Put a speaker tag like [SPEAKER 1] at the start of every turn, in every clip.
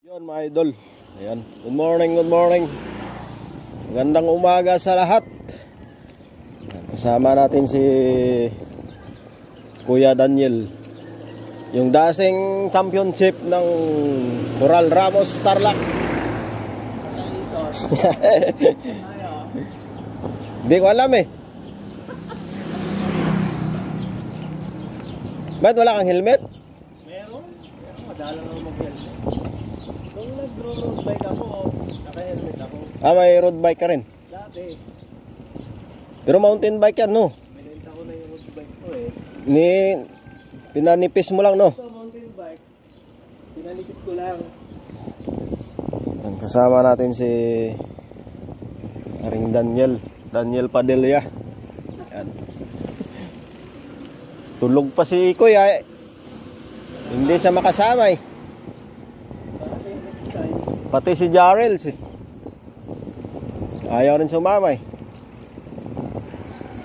[SPEAKER 1] Yun mga idol. Ayan. Good morning, good morning. Magandang umaga sa lahat. Kasama natin si Kuya Daniel, yung dating championship ng Coral Ramos Tarlac. Hindi ko alam eh. Ba't wala kang helmet?
[SPEAKER 2] Meron? Madalang ako mag-helmet. Nung nag-road bike ako, naka-helmet ako.
[SPEAKER 1] May road bike ka rin?
[SPEAKER 2] Dati.
[SPEAKER 1] Pero mountain bike yan, no?
[SPEAKER 2] Binenta ko na yung road bike ko eh.
[SPEAKER 1] Pinanipis mo lang, no?
[SPEAKER 2] Ito mountain bike, pinalikit ko lang.
[SPEAKER 1] Kasama natin si Aring Daniel Padilla. Yan. Tulog pa si Kuya eh. Hindi siya makasama eh. Pati si Jarrell eh. Ayaw rin sumama eh.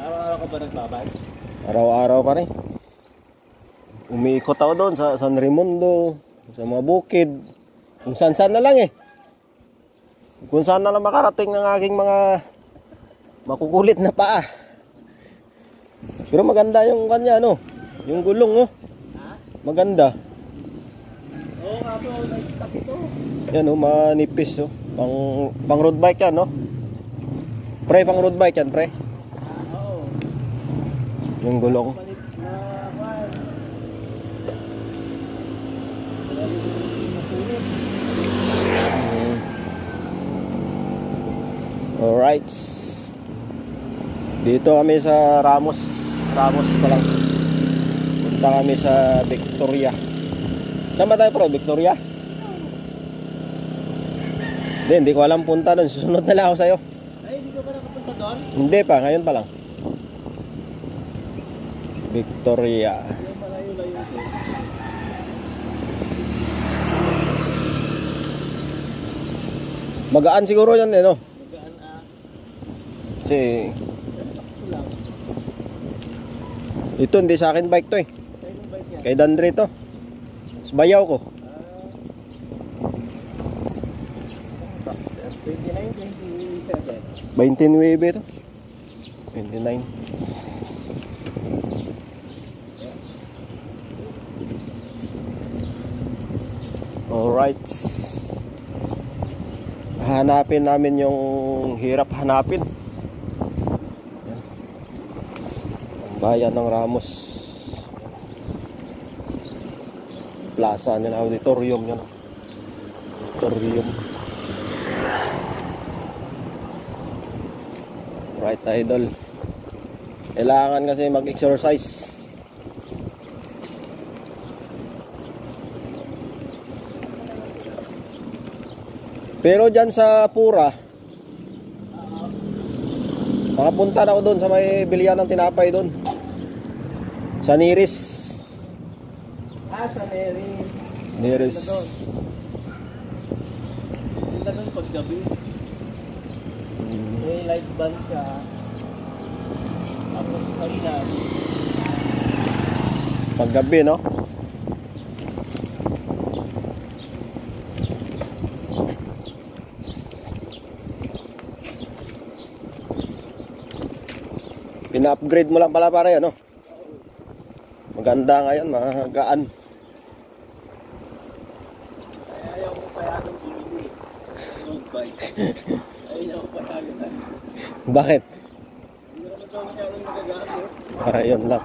[SPEAKER 2] Araw-araw ka ba nagbabike?
[SPEAKER 1] Araw-araw pa rin. Umiikot ako doon sa San Raimundo, sa mga bukid, kung saan-saan na lang eh. Kung saan na lang makarating ng aking mga makukulit na paa. Pero maganda yung kanya, no? Yung gulong, oh.
[SPEAKER 2] Ha?
[SPEAKER 1] Maganda.
[SPEAKER 2] Oo, kaso nag-stop ito.
[SPEAKER 1] Yan, oh, manipis, oh. Pang road bike yan, no? Pre, pang road bike yan, pre.
[SPEAKER 2] Oo.
[SPEAKER 1] Yung gulong.
[SPEAKER 2] Palit na
[SPEAKER 1] Alright. Dito kami sa Ramos pa lang. Punta kami sa Victoria. Saan ba tayo, pro? Victoria? Hindi ko alam punta doon. Susunod na lang ako sa'yo.
[SPEAKER 2] Ay, hindi ka ba nakapunta doon?
[SPEAKER 1] Hindi pa, ngayon pa lang. Victoria.
[SPEAKER 2] Yung malayo-layo ito.
[SPEAKER 1] Magaan siguro yan eh, no?
[SPEAKER 2] Magaan
[SPEAKER 1] Kasi
[SPEAKER 2] lang.
[SPEAKER 1] ito hindi sa akin bike to eh.
[SPEAKER 2] Kaya yung bike yan.
[SPEAKER 1] Kay Dandre to. Sa bayaw ko.
[SPEAKER 2] 29, 27.
[SPEAKER 1] 29 to. 29. Alright. Hanapin namin yung hirap hanapin. Yan. Ang bayan ng Ramos. Plaza nila, auditorium yan. Auditorium. Right, idol. Kailangan kasi mag-exercise. Pero dyan sa Pura, nakapunta na ako doon sa may bilihan ng tinapay doon. Sa Niris.
[SPEAKER 2] Sa Neris.
[SPEAKER 1] Niris.
[SPEAKER 2] Punta doon paggabi. May light band siya. Tapos kainan.
[SPEAKER 1] Paggabi, no? Pina-upgrade mo lang pala para yan, no? Maganda nga yan, magaan.
[SPEAKER 2] Ayaw ko payagan bumili. Road bike. Ayaw ko payagan.
[SPEAKER 1] Bakit?
[SPEAKER 2] Hindi naman daw masyadong magagamit.
[SPEAKER 1] Ayun lang.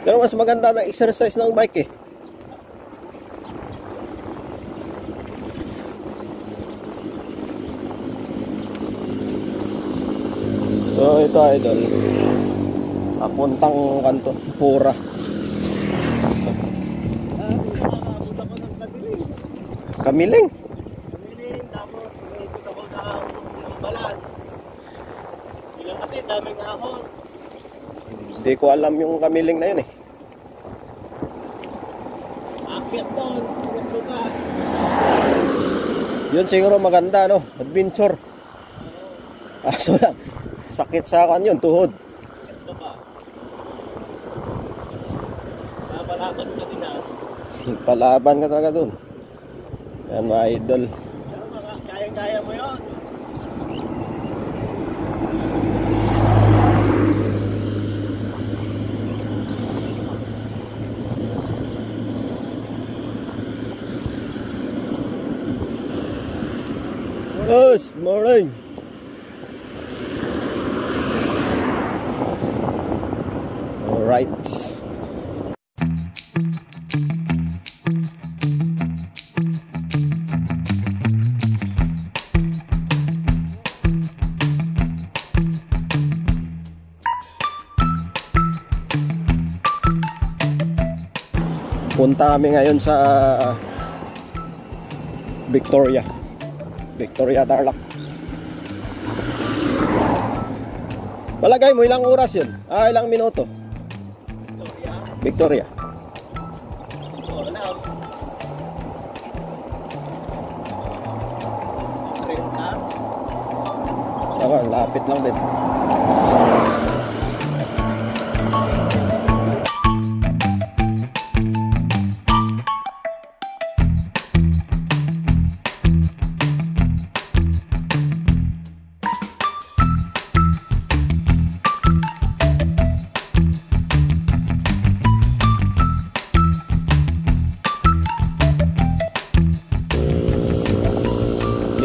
[SPEAKER 1] Pero mas maganda na exercise ng bike eh. So ito idol, papuntang kanto, Pura.
[SPEAKER 2] Nakakabot ako ng Kamiling.
[SPEAKER 1] Kamiling.
[SPEAKER 2] Kamiling, tapos naikot ako sa balan. Ilang kasi, daming ahon.
[SPEAKER 1] Hindi ko alam yung Kamiling na yun eh.
[SPEAKER 2] Akyat doon, puro ka.
[SPEAKER 1] Yun siguro maganda, no? Adventure. Kaso lang, sakit sa akin yun, tuhod.
[SPEAKER 2] Ito ba? Napalakan ka din ah.
[SPEAKER 1] Palaban ka talaga dun. Yan mga idol.
[SPEAKER 2] Kayang-kaya mo yun.
[SPEAKER 1] Yes, morning. All right. Punta kami ngayon sa Victoria Tarlac. Palagay mo ilang oras yun? Ilang minuto? Victoria.
[SPEAKER 2] Wala. 30.
[SPEAKER 1] Ako, lapit lang din.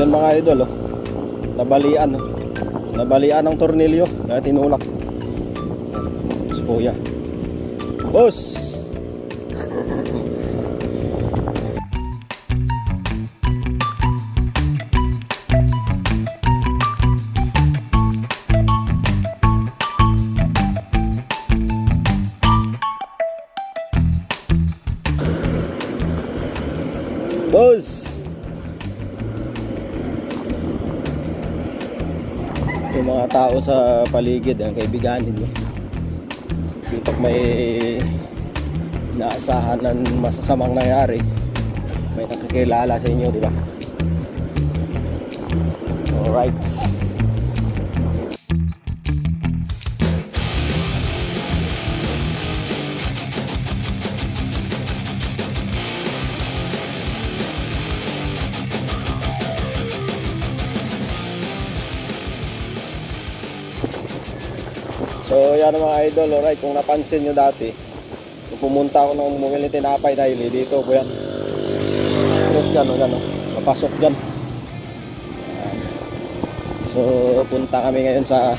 [SPEAKER 1] Yan mga idol, oh. Nabalian, oh. Nabalian ng tornilyo kaya tinulak. Si kuya. Boss! Boss! Yung mga tao sa paligid, ang kaibiganin mo. Kasi pag may naasahan ng masasamang nangyari, may nakakilala sa inyo, di ba? Alright. So yan mga idol, alright, kung napansin nyo dati, kung pumunta ako ng bumili tinapay dahil dito po yan. Stress dyan, o gano'n, papasok dyan. Yan. So punta kami ngayon sa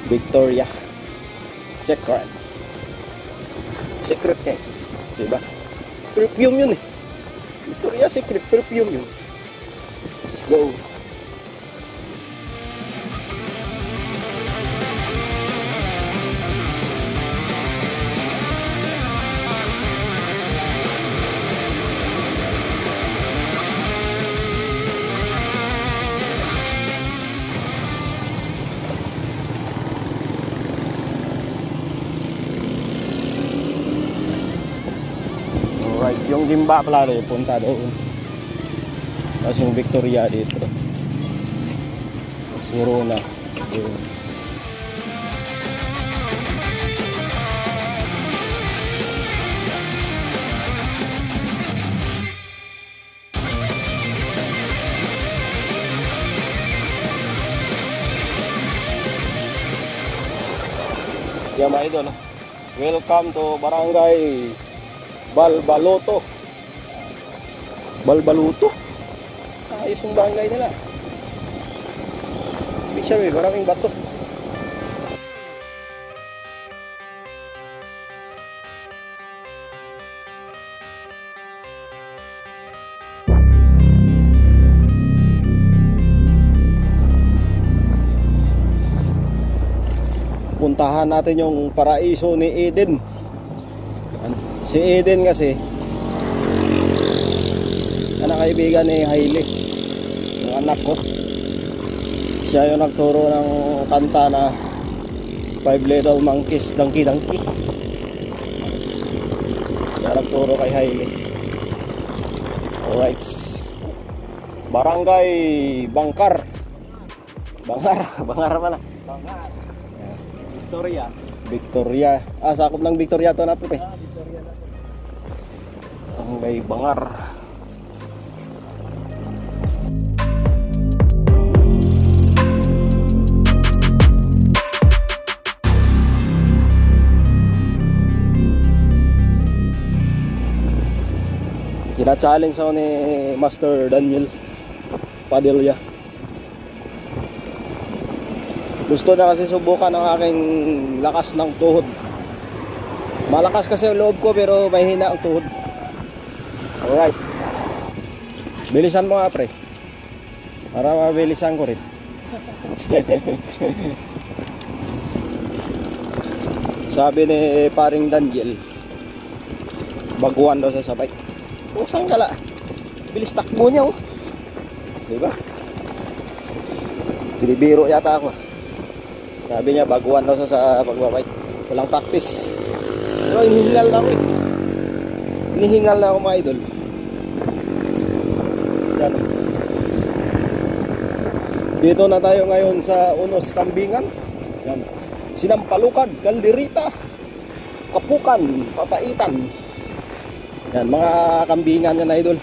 [SPEAKER 1] Victoria Secret eh, diba? Perfume yun eh. Victoria Secret, perfume yun. Let's go. Alright, yung Gimba pala rin, punta doon. Tapos yung Victoria dito. Tapos yung Rona. Yun. Yeah, mga idol, welcome to Barangay Balbaluto. Ayos yung barangay nila. Ibig sabihin, maraming bato. Puntahan natin yung paraiso ni Eden. Si Eden kasi anak kaibigan ni Hailey, yung anak ko. Siya yung nagturo ng kanta na Five Little Monkeys, Donkey Donkey. Siya nagturo kay Hailey. Alright, Barangay Bangkar. Bangar pala.
[SPEAKER 2] Bangar. Victoria.
[SPEAKER 1] Sakop ng Victoria to na po eh.
[SPEAKER 2] Victoria na.
[SPEAKER 1] Barangay Bangar. Pina-challenge ako ni Master Daniel Padilla. Gusto na kasi subukan ang aking lakas ng tuhod. Malakas kasi ang loob ko pero mahina ang tuhod. Alright. Bilisan mo nga pre, para mabilisan ko rin. Sabi ni paring Daniel, baguhan daw sa bike. Usang gala, bilis takbo niya oh. Diba? Binibiro yata ako. Sabi niya baguhan daw sa pagbabike. Walang practice. Pero hinihingal na ako eh. Hinihingal na ako mga idol. Yan. Dito na tayo ngayon sa Unos Kambingan. Yan. Sinampalukad, Kalderita, Kapukan, Papaitan. Yan, mga kambingan yan idol.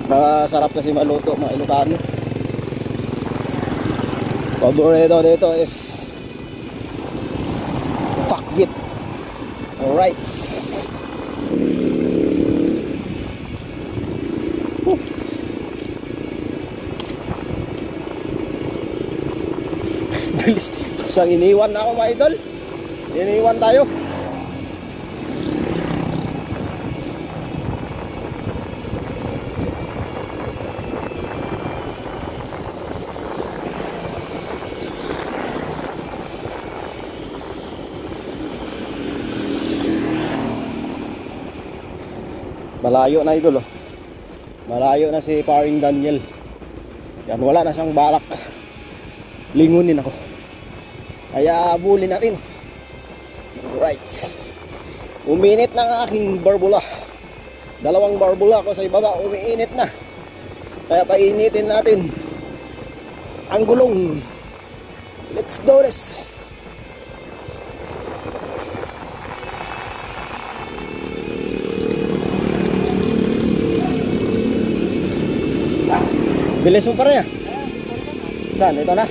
[SPEAKER 1] Masarap kasi maluto mga Ilocano. Paborito dito is Fakvit. Alright. Bilis. Kusang iniwan na ako mga idol. Iniwan tayo. Malayo na idol oh. Malayo na si paring Daniel. Yan, wala na siyang balak lingunin ako. Kaya abulin natin. Right. Uminit na ang aking barbula. Dalawang barbula ko sa ibaba, umiinit na. Kaya painitin natin ang gulong. Let's do this. Bilis mo pa rin ah. Saan? Ito na.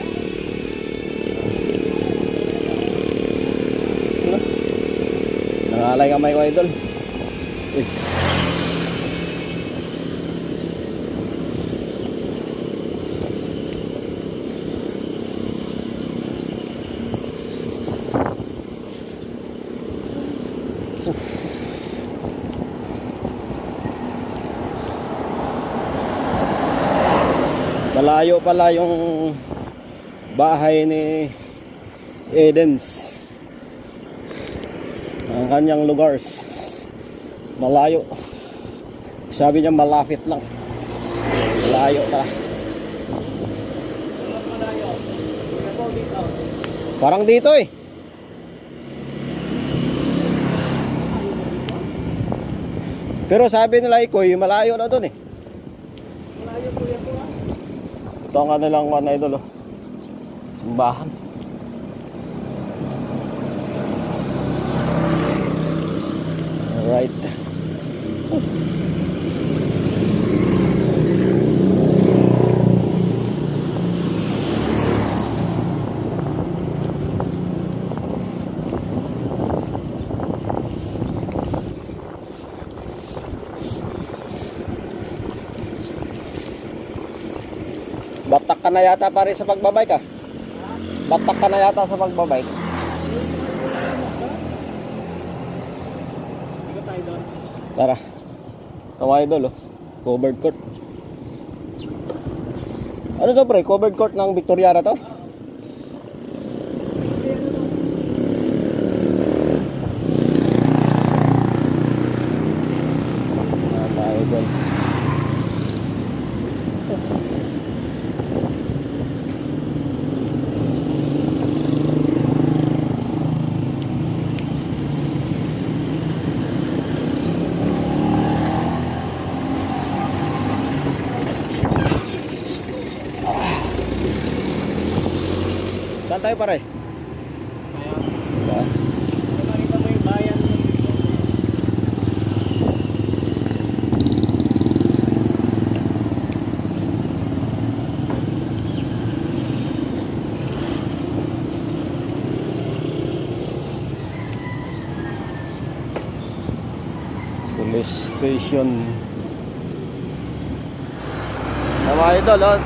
[SPEAKER 1] Nangalay kamay ko idol. Uy. Malayo pala yung bahay ni Edens. Ang kanyang lugar malayo. Sabi niya malapit lang. Malayo pala. Parang dito eh. Pero sabi nila Ikoy, malayo na dun eh. Malayo po yan po ah. Ito ang kanilang one idol oh. Simbahan. Alright. Batak ka na yata pare sa pagbabike ah. Batak ka na yata sa pagbabike. Tara. Ito mga idol oh. Covered court. Ano to pre? Covered court ng Victoriana to? Mga idol. Saan tayo pare? Ayan. Nakita mo yung bayan. Police station. Mga idol, oh.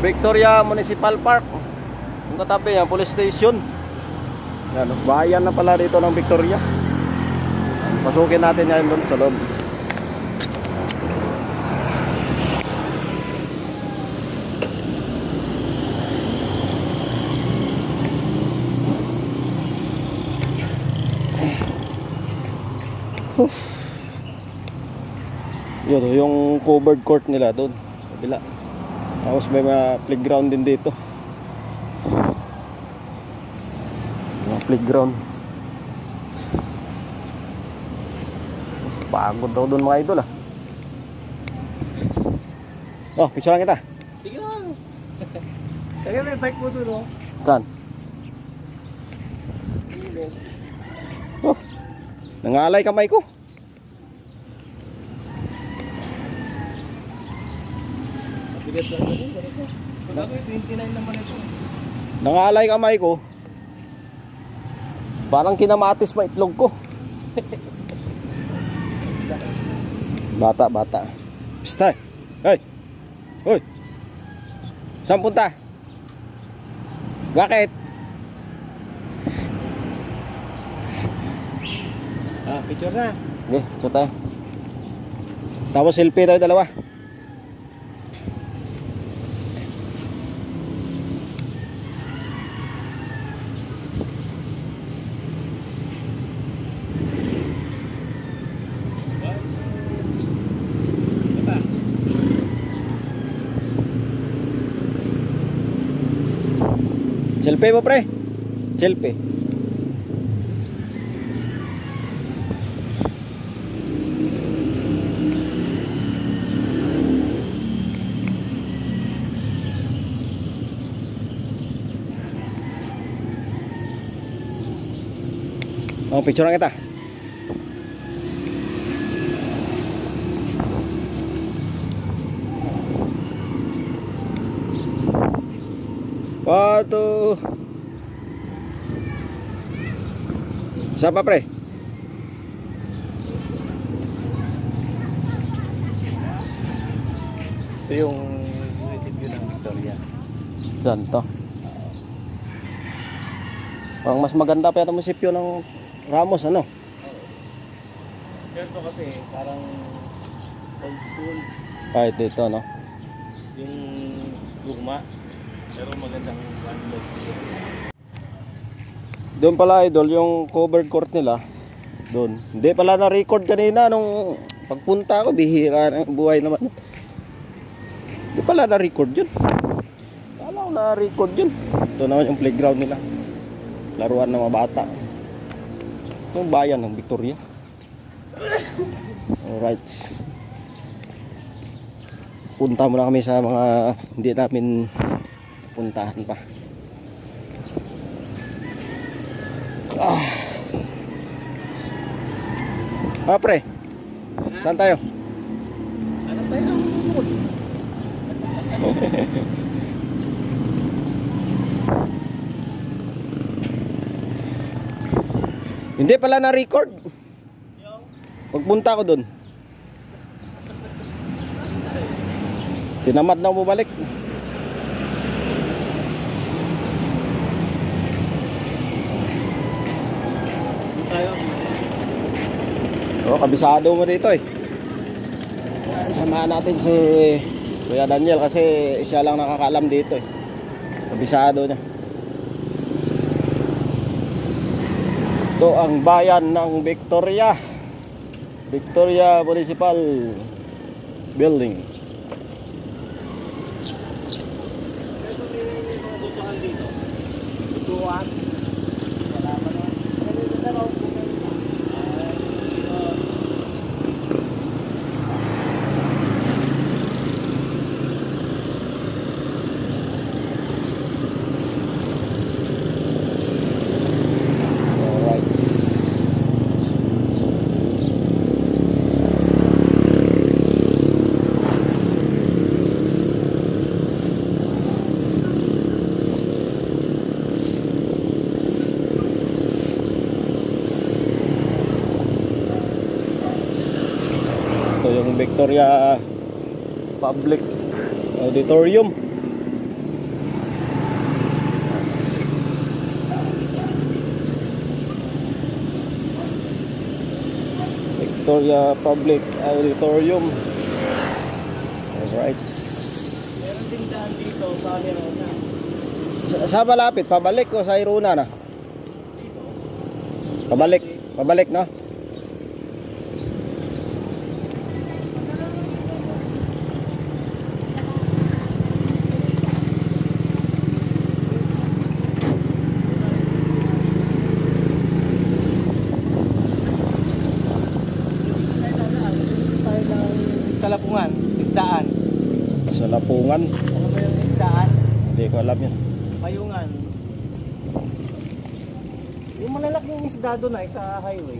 [SPEAKER 1] Victoria Municipal Park. Yung katabi yan, police station. Yan, bayan na pala dito ng Victoria. Pasukin natin yan doon sa loob. Yun, yung covered court nila doon sa kabila. Tapos may mga playground din dito. Mga playground. Pagod daw doon mga idol ah. Oh, picturean kita.
[SPEAKER 2] Sige lang. Kaya may bike mo doon, oh.
[SPEAKER 1] Saan? Oh, nangalay kamay ko.
[SPEAKER 2] Bigat lang naman. Pag ako 29 naman ito.
[SPEAKER 1] Nangalay kamay ko. Parang kinamatis pa itlog ko. Bata. Psst, hey. Hoy. Saan punta? Bakit?
[SPEAKER 2] Picture na.
[SPEAKER 1] Okay, picture tayo. Tapos selfie tayo dalawa. Selfie mo pre. Selfie. Oh, picture kita. Waduh. Siapa pre?
[SPEAKER 2] Ito yung munisipyo ng Victoria.
[SPEAKER 1] Saan to? Ang mas maganda pa yung munisipyo ng Ramos, ano?
[SPEAKER 2] Pero ito kasi parang old school.
[SPEAKER 1] Kahit dito, no?
[SPEAKER 2] Yung luma. Pero magandang landlord.
[SPEAKER 1] Doon pala idol, yung covered court nila. Doon. Hindi pala na-record kanina nung pagpunta ko, bihira na buhay naman. Hindi pala na-record yun. Kala ko na-record yun. Doon naman yung playground nila. Laruan ng mga bata. Yung bayan ng Victoria. Alright. Punta muna kami sa mga hindi namin puntahan pa. Pre, saan tayo?
[SPEAKER 2] Ano tayo ng mood?
[SPEAKER 1] Hindi pala na-record. Pagpunta ko doon. Tinamad na bumalik. Oh, kabisado mo dito eh. Samahan natin si Kuya Daniel kasi siya lang nakakaalam dito eh. Kabisado niya. Ito ang bayan ng Victoria. Victoria Municipal Building.
[SPEAKER 2] Tutuan. Wala pa naman.
[SPEAKER 1] Victoria Public Auditorium. Victoria Public Auditorium. Alright.
[SPEAKER 2] Meron din daan dito sa Lerona.
[SPEAKER 1] Sa malapit, pabalik o sa Iruna na? Pabalik, pabalik no?
[SPEAKER 2] Sa Lapungan, isdaan.
[SPEAKER 1] Sa Lapungan.
[SPEAKER 2] Ano ba yung isdaan?
[SPEAKER 1] Hindi ko alam yan.
[SPEAKER 2] Mayungan. Yung malalaking isda doon ay sa highway.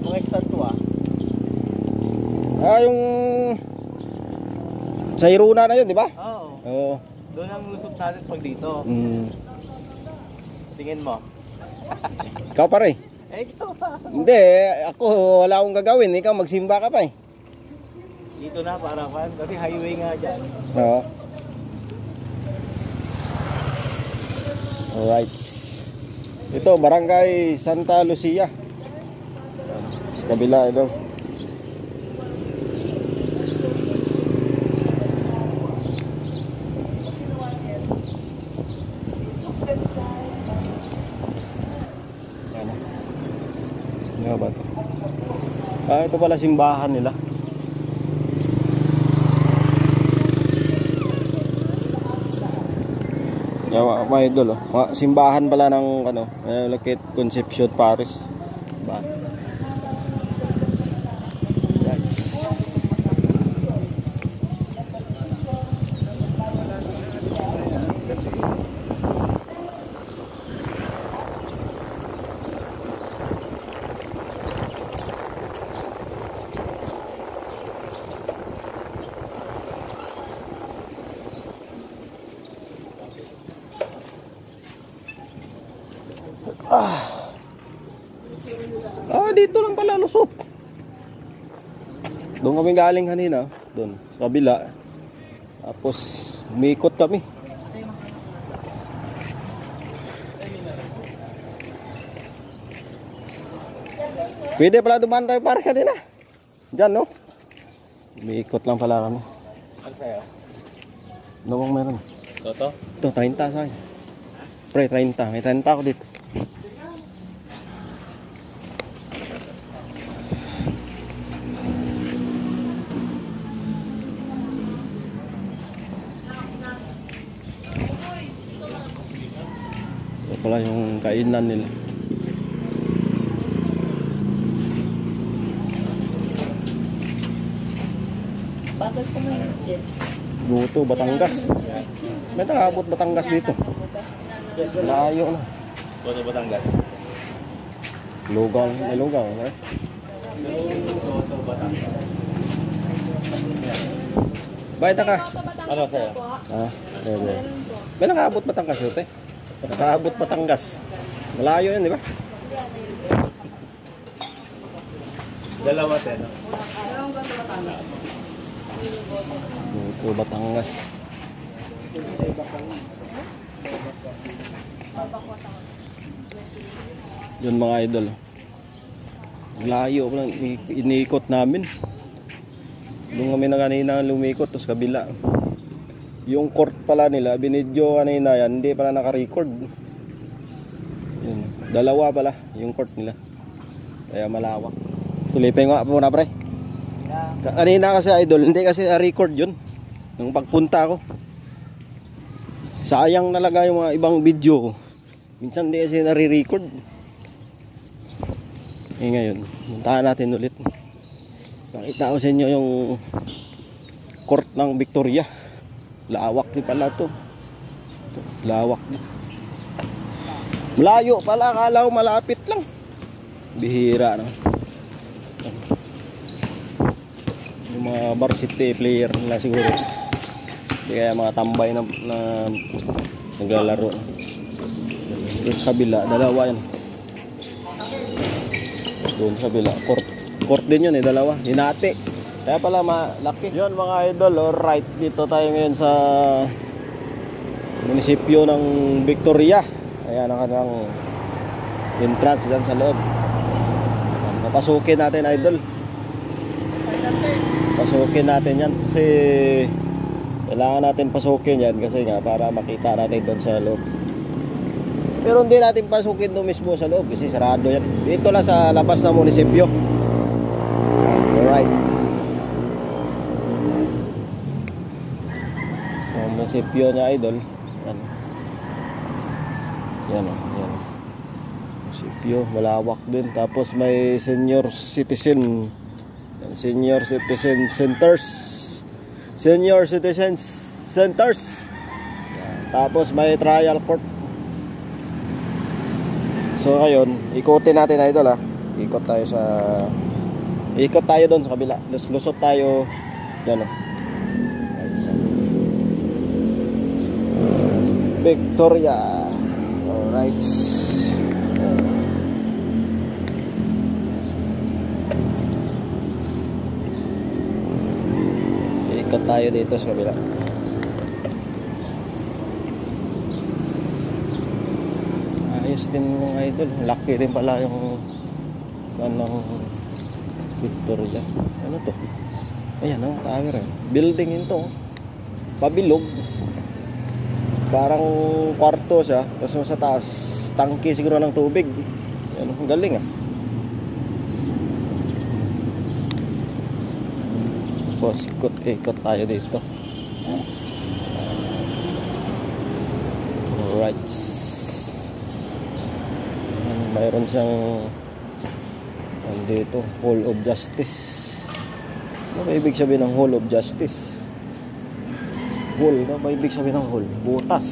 [SPEAKER 2] Mga estatwa.
[SPEAKER 1] Yung sa Iruna na yun, di ba?
[SPEAKER 2] Oo.
[SPEAKER 1] Oo.
[SPEAKER 2] Doon ang lusot natin pag dito. Tingin mo.
[SPEAKER 1] Ikaw pare.
[SPEAKER 2] Ito.
[SPEAKER 1] Hindi, ako wala akong gagawin. Ikaw magsimba ka pa eh.
[SPEAKER 2] Dito na para kan kasi highway nga dyan.
[SPEAKER 1] Oo. Alright. Ito, Barangay Santa Lucia. Sa kabila ito. Ano ba ito? Ito pala simbahan nila. Mga idol, simbahan pala ng Lakit Concepcion Paris. Diba? Right. Dito lang pala lusot. Doon kami galing kanina, doon sa kabila. Tapos umikot kami. Pwede pala dumaan tayo para kanina. Diyan no? Umikot lang pala kami.
[SPEAKER 2] Ano sa'yo?
[SPEAKER 1] Ano bang meron?
[SPEAKER 2] Toto?
[SPEAKER 1] Ito, 30 sa akin. Pre, 30. May 30 ako dito. Ito pala yung kainan nila.
[SPEAKER 3] Bakit ka mo yun?
[SPEAKER 1] Luto, Batangas. May nakabot Batangas dito. Layo na.
[SPEAKER 2] Toto Batangas.
[SPEAKER 1] Lugaw, may lugaw. Eh?
[SPEAKER 2] Toto Batangas.
[SPEAKER 1] Bayad na ka.
[SPEAKER 2] Ano sa'yo?
[SPEAKER 1] Pwede. May nakabot Batangas yun, te. Nakaabot Batangas. Malayo yun, di ba?
[SPEAKER 2] Dalawa sa'yo.
[SPEAKER 1] Luto, Batangas. Yun mga idol. Layo pa lang iniikot namin. Doon kami na kanina lumikot tapos kabila. Yung court pala nila, binidyo kanina yan, hindi pala naka-record. Yun, dalawa pala yung court nila. Kaya malawak. Silipin ko muna pre. Kanina kasi idol, hindi kasi record yun. Nung pagpunta ko. Sayang talaga yung mga ibang video ko. Minsan hindi kasi nare-record. Ngayon, puntahan natin ulit. Pakita ko sa inyo yung court ng Victoria. Lawak din pala to. Lawak din. Malayo pala, akala ko malapit lang. Bihira no. Yung mga varsity player nila siguro. Hindi kaya mga tambay na naglalaro. Doon sa kabila, dalawa yan. Doon sa kabila, court din yun dalawa. Hinati. Kaya pala malaki. Yun mga idol, alright. Dito tayo ngayon sa munisipyo ng Victoria. Ayan ang kanilang entrance dyan sa loob. Papasukin natin idol. Pasukin natin yan kasi kailangan natin pasukin yan kasi nga para makita natin doon sa loob. Pero hindi natin pasukin doon mismo sa loob kasi sarado yan. Dito lang sa labas ng munisipyo. Alright. Ang munisipyo niya idol. Yan. Yan. Munisipyo, malawak din. Tapos may senior citizen centers. Senior citizen centers. Tapos may trial court. So ngayon, ikutin natin idol ha. Ikot tayo doon sa kabila. Lusot tayo diyan. Victoria. Alright. Ikot tayo dito sa kabila. Ayos din mga idol. Laki din pala yung kanang Victoria. Ano to? Ayan ang tower eh. Building ito. Pabilog. Parang kwarto siya. Tapos sa taas, tangke siguro ng tubig. Ayan, galing ah. Tapos ikot tayo dito. Alright. Mayroon siyang dito, Hall of Justice. Ano ba ibig sabihin ng Hall of Justice? Hall, ano ba ibig sabihin ng hall? Butas.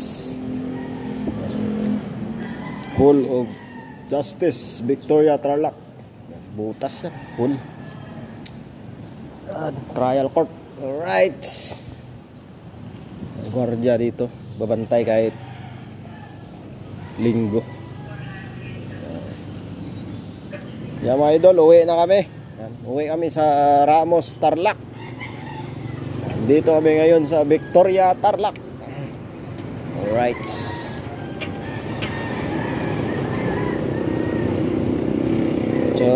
[SPEAKER 1] Hall of Justice, Victoria, Tarlac. Butas yan, hall. Trial court. Alright. Guardia dito, babantay kahit linggo. Yan mga idol, uwi na kami. Yan, uwi kami sa Ramos, Tarlac. Dito kami ngayon sa Victoria, Tarlac. Alright. So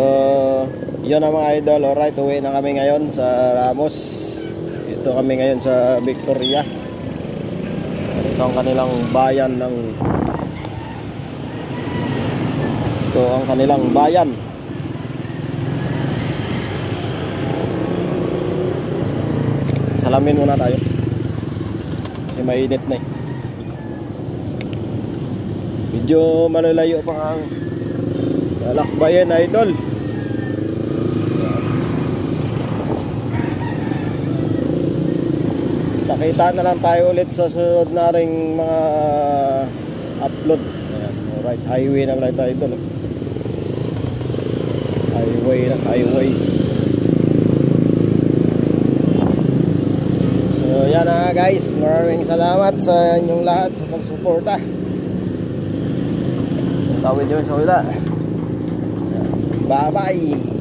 [SPEAKER 1] yun na mga idol. Alright, uwi na kami ngayon sa Ramos. Ito kami ngayon sa Victoria. Ito ang kanilang bayan ng Ito ang kanilang bayan. Salamin muna tayo kasi mainit na eh. Medyo malalayo pa ang lakbayan idol. Nakita na lang tayo ulit sa sunod na ring mga upload. Ayan, alright, highway na pala tayo idol. Highway. So yan na guys, maraming salamat sa inyong lahat sa pagsuporta. Tawid yun sa wala. Bye bye.